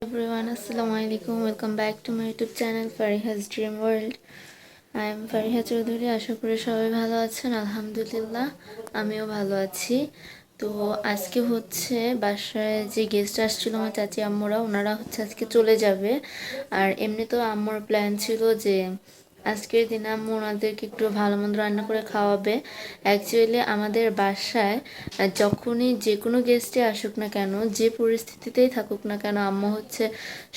Everyone, Assalamu alaikum. Welcome back to my YouTube channel Fariha's Dream World. I am Fariha Chowdhury. আশা করি সবাই ভালো আছেন। আলহামদুলিল্লাহ আমিও ভালো আছি। তো আজকে হচ্ছে বাসায় যে গেস্ট আসছিল আমার চাচি আম্মুরা, ওনারা হচ্ছে আজকে চলে যাবে। আর এমনি তো আম্মুর প্ল্যান ছিল যে আজকের দিনে আম্মু ওনাদেরকে একটু ভালো মন্দ রান্না করে খাওয়াবে। অ্যাকচুয়ালি আমাদের বাসায় যখনই যে কোনো গেস্টে আসুক না কেন, যে পরিস্থিতিতেই থাকুক না কেন, আম্মু হচ্ছে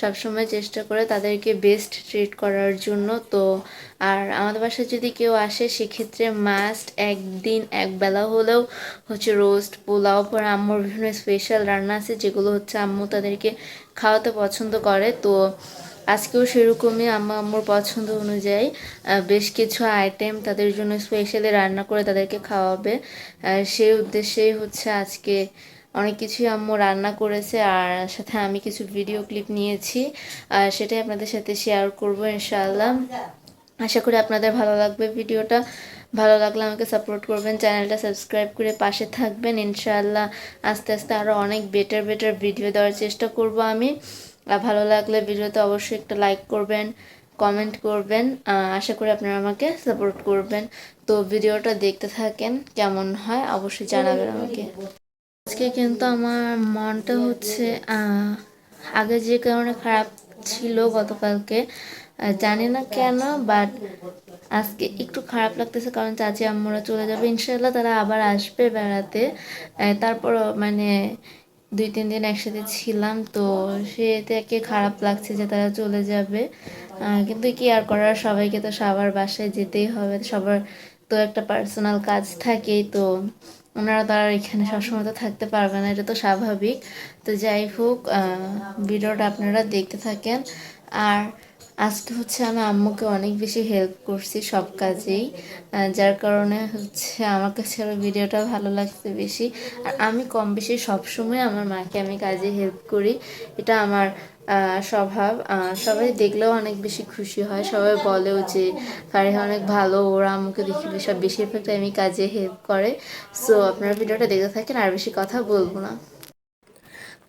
সবসময় চেষ্টা করে তাদেরকে বেস্ট ট্রিট করার জন্য। তো আর আমাদের বাসায় যদি কেউ আসে সেক্ষেত্রে মাস্ট একদিন একবেলা হলেও হচ্ছে রোস্ট, পোলাও, পরে আম্মুর বিভিন্ন স্পেশাল রান্না আছে যেগুলো হচ্ছে আম্মু তাদেরকে খাওয়াতে পছন্দ করে। তো আজকেও সেরকমই আম্মুর পছন্দ অনুযায়ী বেশ কিছু আইটেম তাদের জন্য স্পেশালি রান্না করে তাদেরকে খাওয়াবে। সেই উদ্দেশ্যেই হচ্ছে আজকে অনেক কিছুই আম্মু রান্না করেছে, আর সাথে আমি কিছু ভিডিও ক্লিপ নিয়েছি, আর সেটাই আপনাদের সাথে শেয়ার করবো ইনশাআল্লাহ। আশা করি আপনাদের ভালো লাগবে ভিডিওটা। ভালো লাগলে আমাকে সাপোর্ট করবেন, চ্যানেলটা সাবস্ক্রাইব করে পাশে থাকবেন। ইনশাআল্লাহ আস্তে আস্তে আরও অনেক বেটার ভিডিও দেওয়ার চেষ্টা করব আমি। আর ভালো লাগলে ভিডিওতে অবশ্যই একটা লাইক করবেন, কমেন্ট করবেন। আশা করি আপনারা আমাকে সাপোর্ট করবেন। তো ভিডিওটা দেখতে থাকেন, কেমন হয় অবশ্যই জানাবেন আমাকে। আজকে কিন্তু আমার মনটা হচ্ছে আগে যে কারণে খারাপ ছিল গতকালকে, জানি না কেন, বাট আজকে একটু খারাপ লাগতেছে কারণ চাচি আম্মুরা চলে যাবে। ইনশাল্লাহ তারা আবার আসবে বেড়াতে। তারপর মানে 2-3 দিন একসাথে ছিলাম, তো সেটাকে খারাপ লাগছে যে তারা চলে যাবে। কিন্তু কি আর করার, সবাইকে তো সবার বাসায় যেতেই হবে, সবার তো একটা পার্সোনাল কাজ থাকেই। তো ওনারা তো আর এখানে সবসময় তো থাকতে পারবে না, এটা তো স্বাভাবিক। তো যাই হোক, ভিডিওটা আপনারা দেখতে থাকেন। আর আজকে হচ্ছে আমি আম্মুকে অনেক বেশি হেল্প করছি সব কাজেই, যার কারণে হচ্ছে আমার কাছে আরও ভিডিওটা ভালো লাগছে বেশি। আর আমি কম বেশি সবসময় আমার মাকে আমি কাজে হেল্প করি, এটা আমার স্বভাব। সবাই দেখলেও অনেক বেশি খুশি হয়, সবাই বলেও যে ফারিহা অনেক ভালো, ওরা আম্মুকে দেখি সব বেশিরভাগ টাইমই কাজে হেল্প করে। সো আপনারা ভিডিওটা দেখতে থাকেন, আর বেশি কথা বলবো না।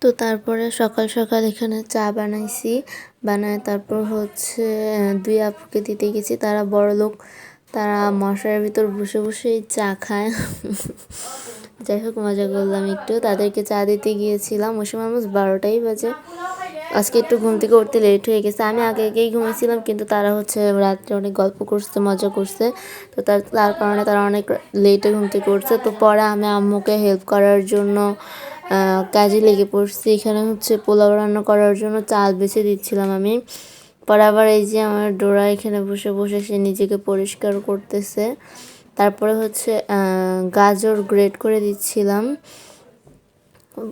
তো তারপরে সকাল সকাল এখানে চা বানাইছি, বানায় তারপর হচ্ছে 2 আপুকে দিতে গেছি। তারা বড় লোক, তারা মশার ভিতর বসে বসেই চা খায়। যাই হোক, মজা করলাম একটু, তাদেরকে চা দিতে গিয়েছিলাম। ওই সময় অলমোস্ট 12টাই বাজে। আজকে একটু ঘুম থেকে উঠতে লেট হয়ে গেছে। আমি আগে আগেই ঘুমিয়েছিলাম, কিন্তু তারা হচ্ছে রাত্রে অনেক গল্প করছে, মজা করছে। তো তার কারণে তারা অনেক লেটে ঘুম থেকে উঠছে। তো পরে আমি আম্মুকে হেল্প করার জন্য কাজে লেগে পড়ছি। এখানে হচ্ছে পোলাও রান্না করার জন্য চাল বেছে দিচ্ছিলাম আমি। পরে আবার এই যে আমার ডোরা এখানে বসে বসে সে নিজেকে পরিষ্কার করতেছে। তারপরে হচ্ছে গাজর গ্রেট করে দিচ্ছিলাম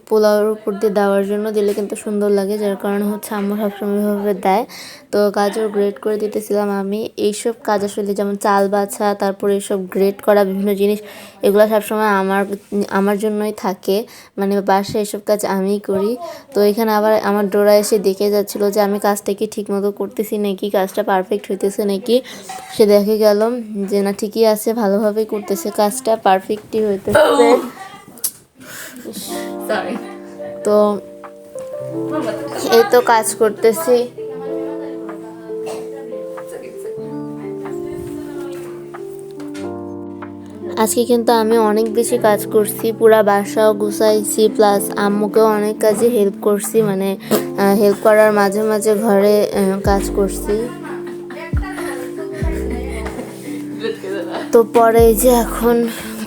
পোলাওর উপর দিয়ে দেওয়ার জন্য, দিলে কিন্তু সুন্দর লাগে, যার কারণে হচ্ছে আম্মু সবসময় এভাবে দেয়। তো গাজর গ্রেট করে দিতেছিলাম আমি। এইসব কাজ আসলে যেমন চাল বাছা, তারপর এইসব গ্রেট করা বিভিন্ন জিনিস, এগুলো সবসময় আমার জন্যই থাকে, মানে বাসায় এসব কাজ আমিই করি। তো এখানে আবার আমার ডোরা এসে দেখে যাচ্ছিলো যে আমি কাজটা কি ঠিক মতো করতেছি নাকি, কাজটা পারফেক্ট হইতেছে নাকি। সে দেখে গেল যে না, ঠিকই আছে, ভালোভাবেই করতেছে কাজটা, পারফেক্টই হইতেছে। তো এই তো কাজ করতেছি। আজকে কিন্তু আমি অনেক বেশি কাজ করছি, পুরা বাসাও গুছাইছি, প্লাস আম্মুকেও অনেক কাজে হেল্প করছি, মানে হেল্প করার মাঝে মাঝে ঘরে কাজ করছি। তো পরে যে এখন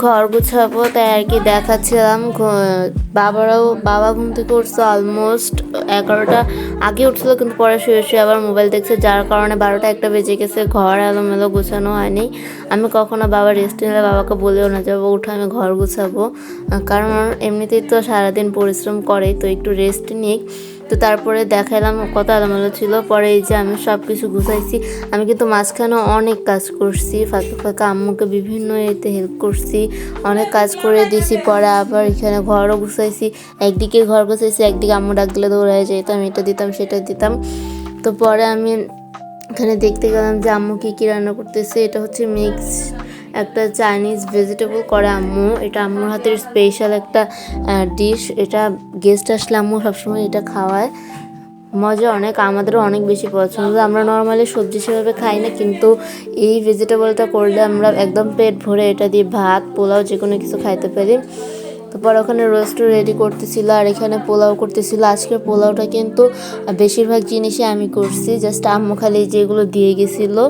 ঘর গুছাবো, তাই আর কি দেখাচ্ছিলাম। বাবা ঘুম থেকে উঠছে অলমোস্ট 11টা আগে উঠছিল, কিন্তু পরে শুয়ে শুয়ে আবার মোবাইল দেখছে, যার কারণে 12টা 1টা বেজে গেছে। ঘর এলোমেলো গোছানো হয়নি। আমি কখনো বাবা রেস্ট নিলে বাবাকে বলেও না যে বাবা উঠে আমি ঘর গুছাবো, কারণ এমনিতেই তো সারাদিন পরিশ্রম করে, তো একটু রেস্ট নিই। তো তারপরে দেখাইলাম কত এলোমেলো ছিল। পরে এই যে আমি সব কিছু গুছাইছি। আমি কিন্তু মাঝখানে অনেক কাজ করছি, ফাঁকে ফাঁকে আম্মুকে বিভিন্ন এতে হেল্প করছি, অনেক কাজ করে দিয়েছি। পরে আবার এখানে ঘরও গুছাইছি, একদিকে ঘর গুছাইছি, একদিকে আম্মু ডাক দিলে দৌড়ায় যেতাম, এটা দিতাম সেটা দিতাম। তো পরে আমি এখানে দেখতে গেলাম যে আম্মু কী রান্না করতেছে। এটা হচ্ছে মিক্স একটা চাইনিজ ভেজিটেবল করে আম্মু, এটা আম্মুর হাতের স্পেশাল একটা ডিশ। এটা গেস্ট আসলে আম্মু সবসময় এটা খাওয়ায়। মজা অনেক, আমাদেরও অনেক বেশি পছন্দ। আমরা নর্মালি সবজি সেভাবে খাই না, কিন্তু এই ভেজিটেবলটা করলে আমরা একদম পেট ভরে এটা দিয়ে ভাত পোলাও যে কোনো কিছু খাইতে পারি। তারপর ওখানে রোস্টও রেডি করতেছিল আর এখানে পোলাও করতেছিল। আজকের পোলাওটা কিন্তু বেশিরভাগ জিনিসই আমি করছি, জাস্ট আম্মু খালি যেগুলো দিয়ে গেছিলো।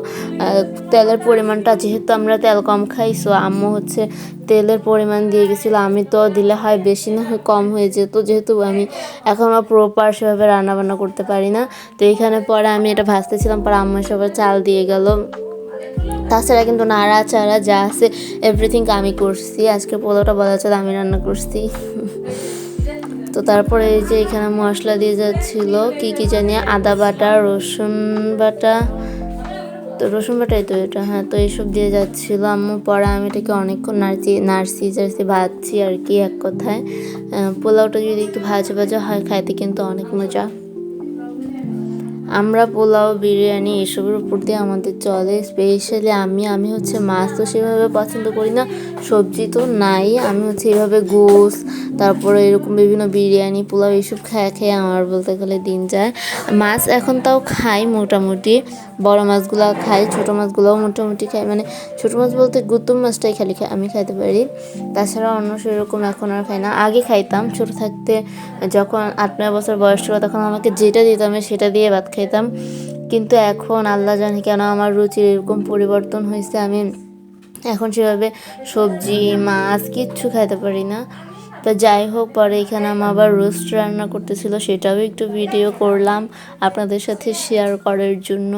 তেলের পরিমাণটা যেহেতু আমরা তেল কম খাই, সো আম্মু হচ্ছে তেলের পরিমাণ দিয়ে গেছিলো। আমি তো দিলে হয় বেশি না হয় কম হয়ে যেত, যেহেতু আমি এখনও প্রপার সেভাবে রান্নাবান্না করতে পারি না। তো এইখানে পরে আমি এটা ভাজতেছিলাম, পরে আম্মু সবার চাল দিয়ে গেল। তাছাড়া কিন্তু নাড়াচাড়া যা আছে এভরিথিং আমি করছি। আজকে পোলাওটা বলা চলে আমি রান্না করছি। তো তারপরে এই যে এখানে মশলা দিয়ে যাচ্ছিল কি কি জানি, আদা বাটা, রসুন বাটা, তো রসুন বাটাই তো এটা, হ্যাঁ। তো এইসব দিয়ে যাচ্ছিল আম্মু। পরে আমি এটাকে অনেকক্ষণ নাড়ছি ভাজছি আর কি, এক কথায়। পোলাওটা যদি একটু ভাজা ভাজা হয় খাইতে কিন্তু অনেক মজা। আমরা পোলাও বিরিয়ানি এসবের উপর দিয়ে আমাদের চলে। স্পেশালি আমি হচ্ছে মাছ তো সেভাবে পছন্দ করি না, সবজি তো নাই, আমি হচ্ছে এভাবে গোস, তারপরে এরকম বিভিন্ন বিরিয়ানি পোলাও এইসব খেয়ে আমার বলতে গেলে দিন যায়। মাছ এখন তাও খাই মোটামুটি, বড় মাছগুলো খাই, ছোটো মাছগুলোও মোটামুটি খাই। মানে ছোটো মাছ বলতে গুতুম মাছটাই খালি আমি খাইতে পারি, তাছাড়া অন্য সেরকম এখন আর খাই না। আগে খাইতাম ছোটো থাকতে, যখন 8-9 বছর বয়স ছিল তখন আমাকে যেটা দিতাম সেটা দিয়ে ভাত খাইতাম। কিন্তু এখন আল্লাহ জানি কেন আমার রুচির এরকম পরিবর্তন হয়েছে, আমি এখন সেভাবে সবজি মাছ কিচ্ছু খাইতে পারি না। তো যাই হোক, পরে এখানে আমার আবার রোস্ট রান্না করতেছিল, সেটাও একটু ভিডিও করলাম আপনাদের সাথে শেয়ার করার জন্য।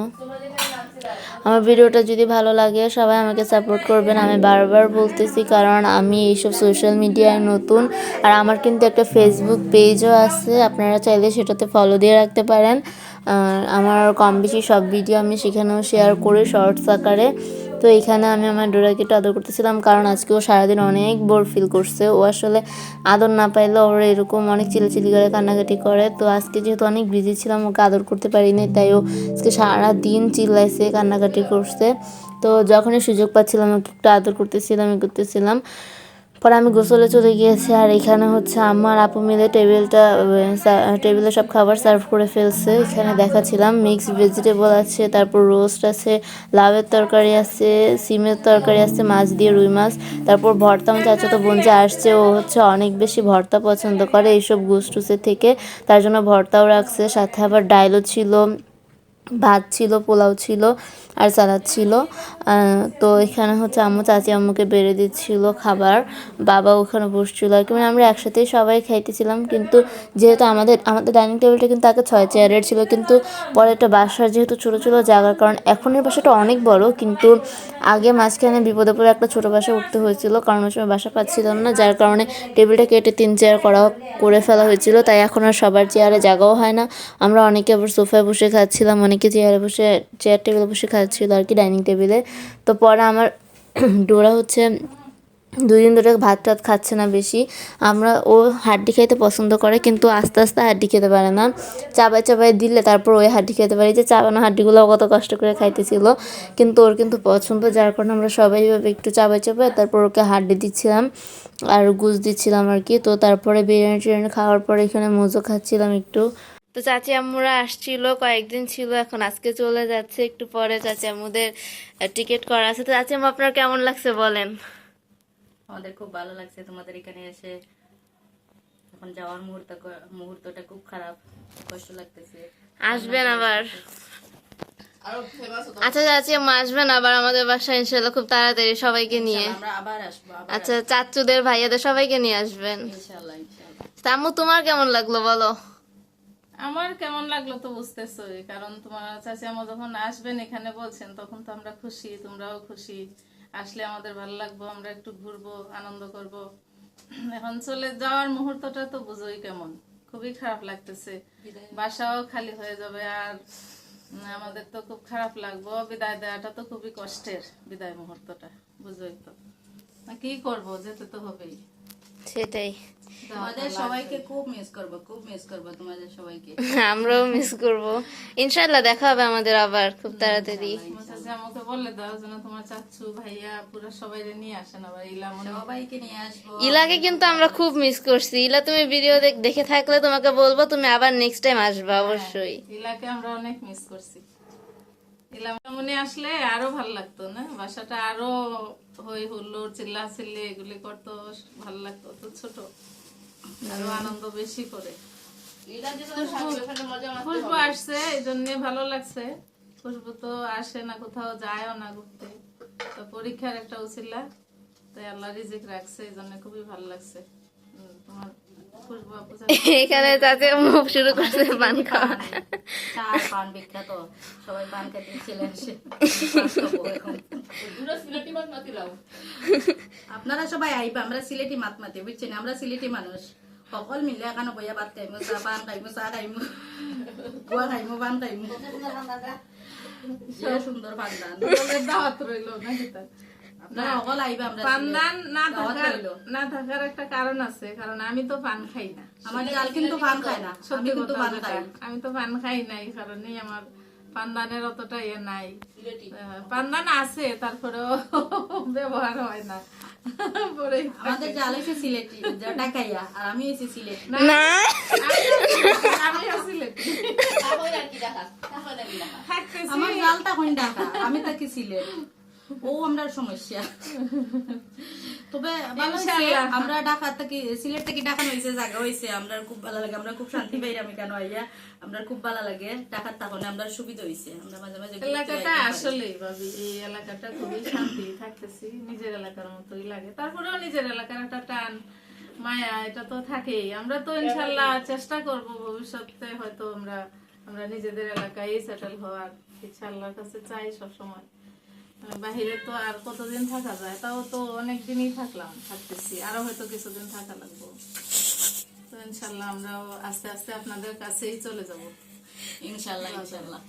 আমার ভিডিওটা যদি ভালো লাগে সবাই আমাকে সাপোর্ট করবেন, আমি বারবার বলতেছি, কারণ আমি এইসব সোশ্যাল মিডিয়ায় নতুন। আর আমার কিন্তু একটা ফেসবুক পেজও আছে, আপনারা চাইলে সেটাতে ফলো দিয়ে রাখতে পারেন। আমার কম বেশি সব ভিডিও আমি সেখানেও শেয়ার করি শর্টস আকারে। তো এখানে আমি আমার ডোরাকে একটু আদর করতেছিলাম, কারণ আজকে ও সারাদিন অনেক বোর ফিল করছে। ও আসলে আদর না পাইলে ওর এরকম অনেক চিল্লাচিল্লি করে কান্নাকাটি করে। তো আজকে যেহেতু অনেক বিজি ছিলাম, ওকে আদর করতে পারিনি, তাই ও আজকে সারাদিন চিল্লাইছে, কান্নাকাটি করছে। তো যখনই সুযোগ পাচ্ছিলাম ওকে একটু আদর করতেছিলাম। পরে আমি গোসলে চলে গিয়েছি। আর এখানে হচ্ছে আমার আপু মিলে টেবিলে সব খাবার সার্ভ করে ফেলছে। এখানে দেখাচ্ছিলাম মিক্সড ভেজিটেবল আছে, তারপর রোস্ট আছে, লাউয়ের তরকারি আছে, সিমের তরকারি আছে, মাছ দিয়ে রুই মাছ, তারপর ভর্তা। আমার চাচাতো বোন যে আসছে, ও হচ্ছে অনেক বেশি ভর্তা পছন্দ করে এইসব গুসটুসের থেকে, তার জন্য ভর্তাও রাখছে। সাথে আবার ডাইলও ছিল, ভাত ছিল, পোলাও ছিল আর সালাদ ছিল। তো এখানে হচ্ছে আম্মু চাচি আম্মুকে বেড়ে দিচ্ছিল খাবার, বাবা ওখানে বসছিল আর কি। মানে আমরা একসাথেই সবাই খাইতেছিলাম, কিন্তু যেহেতু আমাদের ডাইনিং টেবিলটা কিন্তু আগে 6 চেয়ারের ছিল, কিন্তু পরে একটা বাসার যেহেতু ছোটো ছোটো জায়গার কারণ এখনের বাসাটা অনেক বড়, কিন্তু আগে মাঝখানে বিপদে পড়ে একটা ছোটো বাসা উঠতে হয়েছিল, কারণ ওই সময় বাসা পাচ্ছিলাম না, যার কারণে টেবিলটা কেটে 3 চেয়ার করে ফেলা হয়েছিল। তাই এখন আর সবার চেয়ারে জায়গাও হয় না। আমরা অনেকে আবার সোফায় বসে খাচ্ছিলাম, অনেকে চেয়ার টেবিলে বসে খাচ্ছিল আর কি, ডাইনিং টেবিলে। তো পরে আমার ডোরা হচ্ছে 2 দিন ধরে ভাত টাত খাচ্ছে না বেশি। ও হাড্ডি খেতে পছন্দ করে, কিন্তু আস্তে আস্তে হাড্ডি খেতে পারে না, চাবাই দিলে তারপর ওই হাড্ডি খেতে পারে। যে চাবানো হাড্ডিগুলো কত কষ্ট করে খাইতেছিল, কিন্তু ওর কিন্তু পছন্দ, যার কারণে আমরা সবাই ভাবে একটু চাবাই তারপর ওকে হাড্ডি দিচ্ছিলাম আর গুজ দিচ্ছিলাম আর কি। তো তারপরে বিরিয়ানি খাওয়ার পরে এখানে মোজো খাচ্ছিলাম একটু। তো চাচি আম্মুরা আসছিল, কয়েকদিন ছিল, এখন আজকে চলে যাচ্ছে একটু পরে। চাচি আম্মুদের টিকিট করা আছে। তো চাচি আম্মু আপনার কেমন লাগছে বলেন? আমাদের খুব ভালো লাগছে তোমাদের এখানে এসে। এখন যাওয়ার মুহূর্তটা খুব খারাপ, কষ্ট লাগতেছে। আসবেন আবার। আচ্ছা চাচি আম্মু আসবেন আবার আমাদের বাসায় ইনশাল্লাহ খুব তাড়াতাড়ি সবাইকে নিয়ে। আমরা আবার আসবো, আচ্ছা চাচুদের ভাইয়াদের সবাইকে নিয়ে আসবেন ইনশাআল্লাহ ইনশাআল্লাহ। আম্মু তোমার কেমন লাগলো বলো? আমার কেমন লাগলো তো বুঝতেছই, কারণ তোমার চাচি আমা যখন আসবেন এখানে বলছেন, তখন তো আমরা খুশি, তোমরাও খুশি। আসলে আমাদের ভালো লাগবে, আমরা একটু ঘুরবো, আনন্দ করব। এখন চলে যাওয়ার মুহূর্তটা তো বুঝোই কেমন, খুবই খারাপ লাগতেছে। বাসাও খালি হয়ে যাবে, আর আমাদের তো খুব খারাপ লাগবে। বিদায় দেওয়াটা তো খুবই কষ্টের, বিদায় মুহূর্তটা বুঝোই তো। কি করব, যেতে তো হবেই। সেটাই, তোমাদের সবাইকে খুব মিস করবো তোমাদের সবাইকে। আমরাও মিস করব। ইনশাল্লাহ দেখা হবে আমাদের আবার খুব তাড়াতাড়ি। চাচি আমাকে বলে দাও যেন তোমার চাচু ভাইয়া পুরো সবাই নিয়ে আসেন আবার ইলা মনে সবাইকে নিয়ে আসবো। ইলাকে কিন্তু আমরা খুব মিস করছি। ইলা তুমি ভিডিও দেখে থাকলে তোমাকে বলবো তুমি আবার নেক্সট টাইম আসবে অবশ্যই। ইলাকে আমরা অনেক মিস করছি। ইলা মনে আসলে আরো ভালো লাগতো না, বাসাটা আরো হই হুল্লোড় চিল্লা চিল্লি এগুলি করতো, ভালো লাগতো। তো ছোট আরো আনন্দ বেশি করে। খুশবু আসছে এই জন্য ভালো লাগছে। খুশবু তো আসে না, কোথাও যায়ও না ঘুরতে, তো পরীক্ষার একটা উছিলা, তাই আল্লাহ রিজিক রাখছে, এই জন্য খুবই ভালো লাগছে। তোমার খুশবু আপু এখানে তাতে মুখ শুরু করছে পান খাওয়া। চা পান বিখ্যাত, সবাই পান খেতে চলে আসে। আপনারা সবাই আইবা, আমরা সিলেটি মাতমাতি বুঝছেন, আমরা সিলেটি মানুষ। সকল মিলে এখানে বইয়া ভাত খাইমু, চা পান খাইমু, চা খাইমু, গুয়া খাইমু, পান খাইমু। যে সুন্দর পানদান দাওয়াত রইলো নাকি তার? আপনারা সকল আইবা, আমরা পানদান দাওয়াত রইলো। না থাকার একটা কারণ আছে, কারণ আমি তো পান খাই না। আমার জাল কিন্তু পান খায় না, আমি সত্যি কিন্তু কথা পান যেটা, খাই। আমি তো পান খাই না, এই কারণেই আমার পানদানের অতটা ইয়ে নাই। পানদান আছে, তারপরেও ব্যবহার হয় না। পরে আমাদের জাল হয়েছে সিলেটি, ঢাকাইয়া, আর আমি হয়েছি সিলেটি। না আমি আসলে থাকতেছি। আমার জালটা কোন ঢাকা, আমি থাকি সিলেট। ও আমরা সমস্যা। তবে ভালো হইছে, ইনশাআল্লাহ। আমরা ঢাকা থেকে সিলেট থেকে ঢাকা হয়েছে, জায়গা হয়েছে, আমরা খুব ভালো লাগে, আমরা খুব শান্তি পাই। আমি কেন আইয়া আমরা খুব ভালো লাগে, ঢাকার তখন আমরা সুবিধা হয়েছে, আমরা মাঝে মাঝে ঘুরতে এলাকাটা যাইতে পারি। আসলেই ভাবি, এই এলাকাটা খুবই শান্তি, থাকতেছি নিজের এলাকার মতোই লাগে। তারপরেও নিজের এলাকার একটা টান মায়া এটা তো থাকেই। আমরা তো ইনশাল্লাহ চেষ্টা করব ভবিষ্যতে, হয়তো আমরা নিজেদের এলাকায় সেটেল হওয়ার ইচ্ছা আল্লাহর কাছে চাই সবসময়। বাহিরে তো আর কতদিন থাকা যায়, তাও তো অনেক দিনই থাকতেছি, আরো হয়তো কিছুদিন থাকা লাগবো। তো ইনশাল্লাহ আমরাও আস্তে আস্তে আপনাদের কাছেই চলে যাব ইনশাআল্লাহ ইনশাআল্লাহ।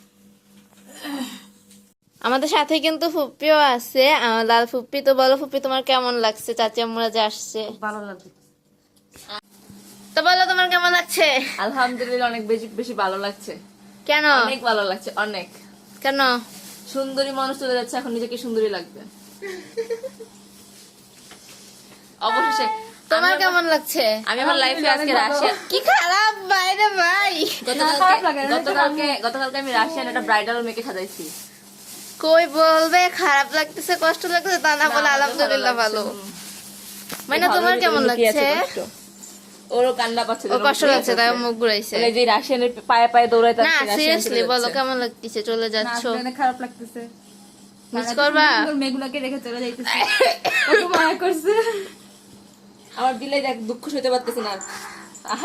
আমাদের সাথে কিন্তু ফুপ্পিও আছে, আমার লাল ফুপ্পি। তো বলো ফুপ্পি, তোমার কেমন লাগছে চাচি আম্মুরা যে আসছে? ভালো লাগে। তো বলো তোমার কেমন লাগছে? আলহামদুলিল্লাহ অনেক বেশি বেশি ভালো লাগছে, কেন অনেক ভালো লাগছে, অনেক। কেন? সুন্দরী মানুষ চলে যাচ্ছে, এখন নিজেকে সুন্দরী লাগবে। অবশেষে তোমার কেমন লাগছে? আমি আমার লাইফে আজকে রাশিয়ান, কি খারাপ বাইরে ভাই। গতকালকে আমি রাশিয়ান একটা ব্রাইডাল মেয়েকে সাজাইছি। কই বলবে খারাপ লাগতেছে, কষ্ট লাগতেছে, তা না বলে আলহামদুলিল্লাহ ভালো। মানে তোমার কেমন লাগছে? ওরও কান্না পাচ্ছে, ও কষ্ট লাগছে, তাই মুখ ঘুরাইছে। এই যে রাশিয়ানের পায়ে পায়ে দৌড়াইতে না সিরিয়াসলি বলো কেমন লাগতেছে? চলে যাচ্ছ, অনেক খারাপ লাগতেছে। মিস করবা? মেয়েগুলোকে রেখে চলে যাইতেছে, কত মায়া করছে আমার দিলে, দেখ দুঃখ সইতে পারতেছি না।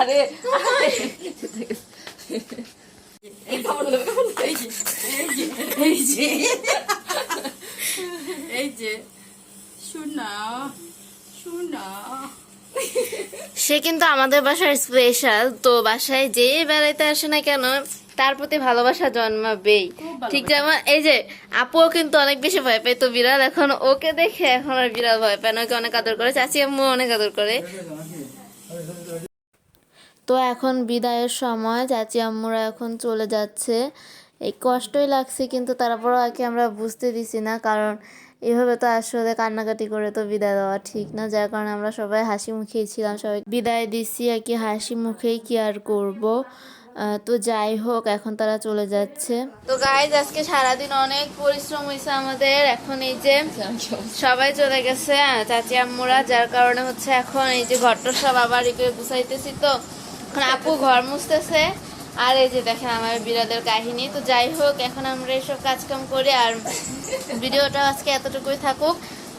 আরে এই যে শুনা শুনা, সে কিন্তু আমাদের বাসার স্পেশাল। তো বাসায় যে বেড়াইতে আসে না কেন তার প্রতি ভালোবাসা জন্মাবেই। ঠিক যেমন এই যে আপুও কিন্তু অনেক বেশি ভয় পায় তো বিড়াল, এখন ওকে দেখে এখন আর বিড়াল ভয় পায় না, ওকে অনেক আদর করে, চাচি আম্মু অনেক আদর করে। তো এখন বিদায়ের সময়, চাচি আম্মুরা এখন চলে যাচ্ছে। এই কষ্টই লাগছে, কিন্তু তারপরও আর কি আমরা বুঝতে দিছি না, কারণ এভাবে তো আসলে কান্নাকাটি করে তো বিদায় দেওয়া ঠিক না, যার কারণে আমরা সবাই হাসি মুখেই ছিলাম, সবাই বিদায় দিছি আর কি হাসি মুখেই, কি আর করবো। তো যাই হোক, এখন তারা চলে যাচ্ছে। তো গাইজ আজকে সারাদিন অনেক পরিশ্রম হয়েছে আমাদের। এখন এই যে সবাই চলে গেছে চাচি আম্মুরা, যার কারণে হচ্ছে এখন এই যে ঘরটা সব আবার গুছাইতেছি। তো এখন আপু ঘর মুছতেছে, আর এই যে দেখেন আমার বিড়ালের কাহিনী। তো যাই হোক, এখন আমরা এইসব কাজকাম করি, আর ভিডিওটা আজকে এতটুকুই থাকুক।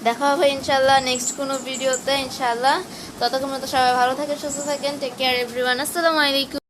দেখা হবে ইনশাল্লাহ নেক্সট কোনো ভিডিওতে ইনশাল্লাহ। ততক্ষণ মতো সবাই ভালো থাকেন, সুস্থ থাকেন, টেক কেয়ার এভরিওয়ান। আসসালামু আলাইকুম।